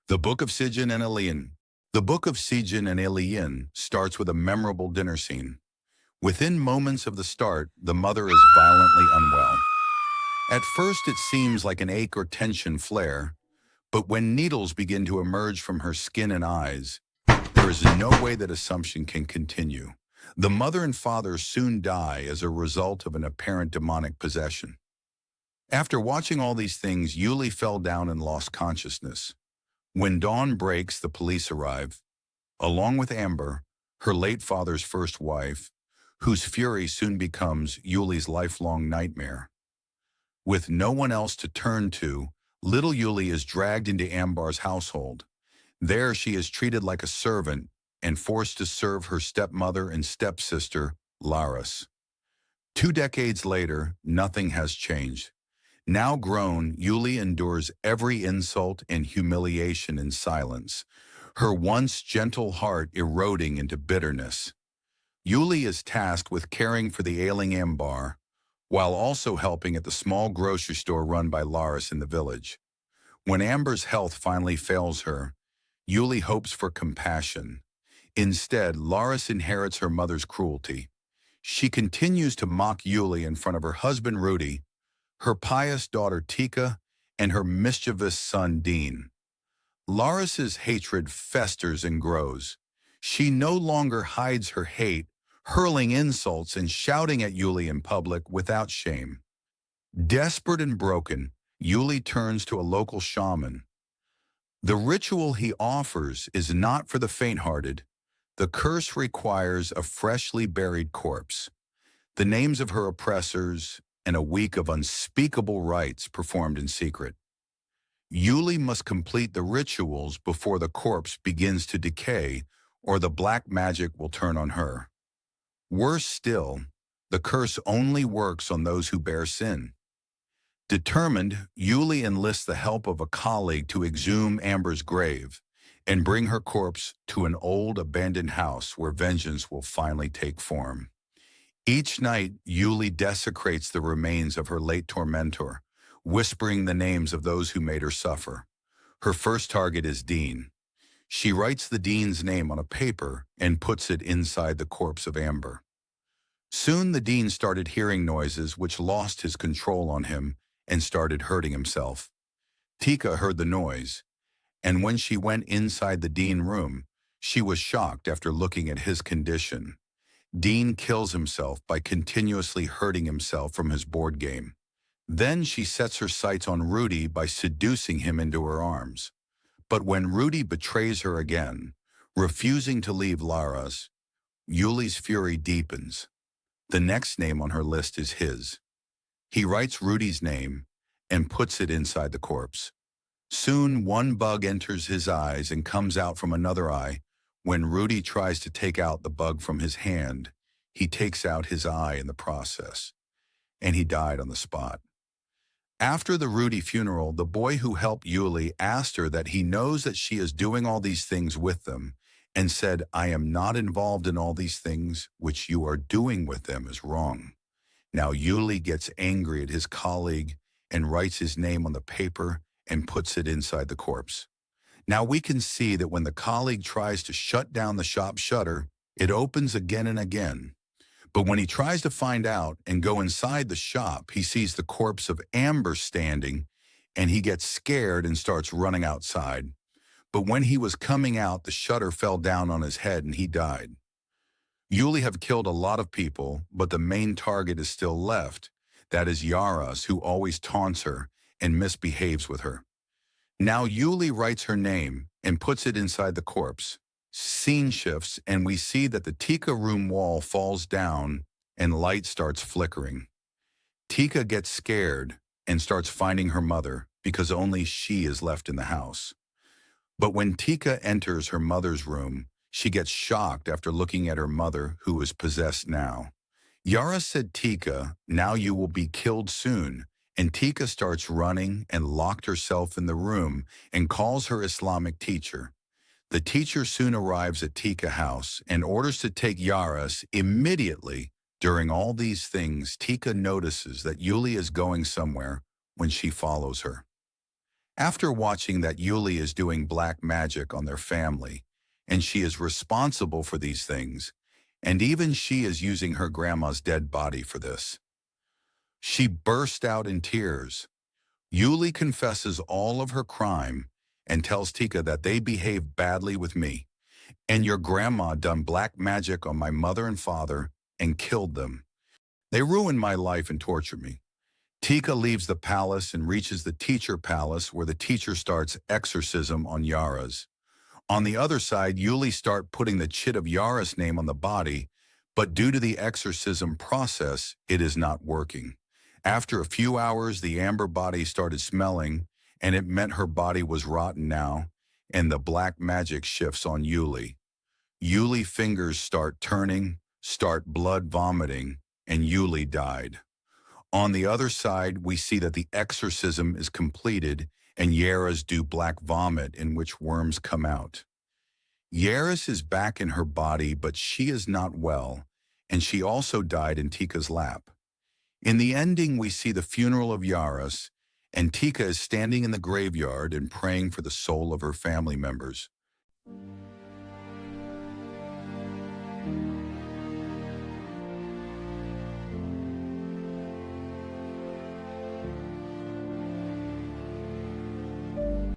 The Book of Sijjin and Illiyyin. The Book of Sijjin and Illiyyin starts with a memorable dinner scene. Within moments of the start, the mother is violently unwell. At first, it seems like an ache or tension flare, but when needles begin to emerge from her skin and eyes, there is no way that assumption can continue. The mother and father soon die as a result of an apparent demonic possession. After watching all these things, Yuli fell down and lost consciousness. When dawn breaks, the police arrive, along with Amber, her late father's first wife, whose fury soon becomes Yuli's lifelong nightmare. With no one else to turn to, little Yuli is dragged into Amber's household. There she is treated like a servant and forced to serve her stepmother and stepsister, Laris. 2 decades later, nothing has changed. Now grown, Yuli endures every insult and humiliation in silence, her once gentle heart eroding into bitterness. Yuli is tasked with caring for the ailing Amber, while also helping at the small grocery store run by Laris in the village. When Amber's health finally fails her, Yuli hopes for compassion. Instead, Laris inherits her mother's cruelty. She continues to mock Yuli in front of her husband Rudy, her pious daughter Tika, and her mischievous son Dean. Laris's hatred festers and grows. She no longer hides her hate, hurling insults and shouting at Yuli in public without shame. Desperate and broken, Yuli turns to a local shaman. The ritual he offers is not for the faint-hearted. The curse requires a freshly buried corpse, the names of her oppressors, and a week of unspeakable rites performed in secret. Yuli must complete the rituals before the corpse begins to decay, or the black magic will turn on her. Worse still, the curse only works on those who bear sin. Determined, Yuli enlists the help of a colleague to exhume Amber's grave and bring her corpse to an old abandoned house where vengeance will finally take form. Each night, Yuli desecrates the remains of her late tormentor, whispering the names of those who made her suffer. Her first target is Dean. She writes the Dean's name on a paper and puts it inside the corpse of Amber. Soon the Dean started hearing noises which lost his control on him and started hurting himself. Tika heard the noise, and when she went inside the Dean room, she was shocked after looking at his condition. Dean kills himself by continuously hurting himself from his board game. Then she sets her sights on Rudy by seducing him into her arms. But when Rudy betrays her again, refusing to leave Laris, Yuli's fury deepens. The next name on her list is his. He writes Rudy's name and puts it inside the corpse. Soon one bug enters his eyes and comes out from another eye. When Rudy tries to take out the bug from his hand, he takes out his eye in the process, and he died on the spot. After the Rudy funeral, the boy who helped Yuli asked her that he knows that she is doing all these things with them, and said, "I am not involved in all these things. Which you are doing with them is wrong." Now Yuli gets angry at his colleague and writes his name on the paper and puts it inside the corpse. Now we can see that when the colleague tries to shut down the shop shutter, it opens again and again. But when he tries to find out and go inside the shop, he sees the corpse of Amber standing, and he gets scared and starts running outside. But when he was coming out, the shutter fell down on his head and he died. Yuli have killed a lot of people, but the main target is still left. That is Yaras, who always taunts her and misbehaves with her. Now Yuli writes her name and puts it inside the corpse. Scene shifts, and we see that the Tika room wall falls down and light starts flickering. Tika gets scared and starts finding her mother because only she is left in the house. But when Tika enters her mother's room, she gets shocked after looking at her mother, who is possessed now. Yara said, "Tika, now you will be killed soon." And Tika starts running and locked herself in the room and calls her Islamic teacher. The teacher soon arrives at Tika house and orders to take Yaras immediately. During all these things, Tika notices that Yuli is going somewhere when she follows her. After watching that Yuli is doing black magic on their family, and she is responsible for these things, and even she is using her grandma's dead body for this, she burst out in tears. Yuli confesses all of her crime and tells Tika that they behaved badly with me, and your grandma done black magic on my mother and father and killed them. They ruined my life and tortured me. Tika leaves the palace and reaches the teacher palace where the teacher starts exorcism on Yara's. On the other side, Yuli start putting the chit of Yara's name on the body, but due to the exorcism process, it is not working. After a few hours, the amber body started smelling, and it meant her body was rotten now, and the black magic shifts on Yuli. Yuli fingers start turning, start blood vomiting, and Yuli died. On the other side, we see that the exorcism is completed and Yaris do black vomit in which worms come out. Yaris is back in her body, but she is not well, and she also died in Tika's lap. In the ending, we see the funeral of Yaris, and Tika is standing in the graveyard and praying for the soul of her family members.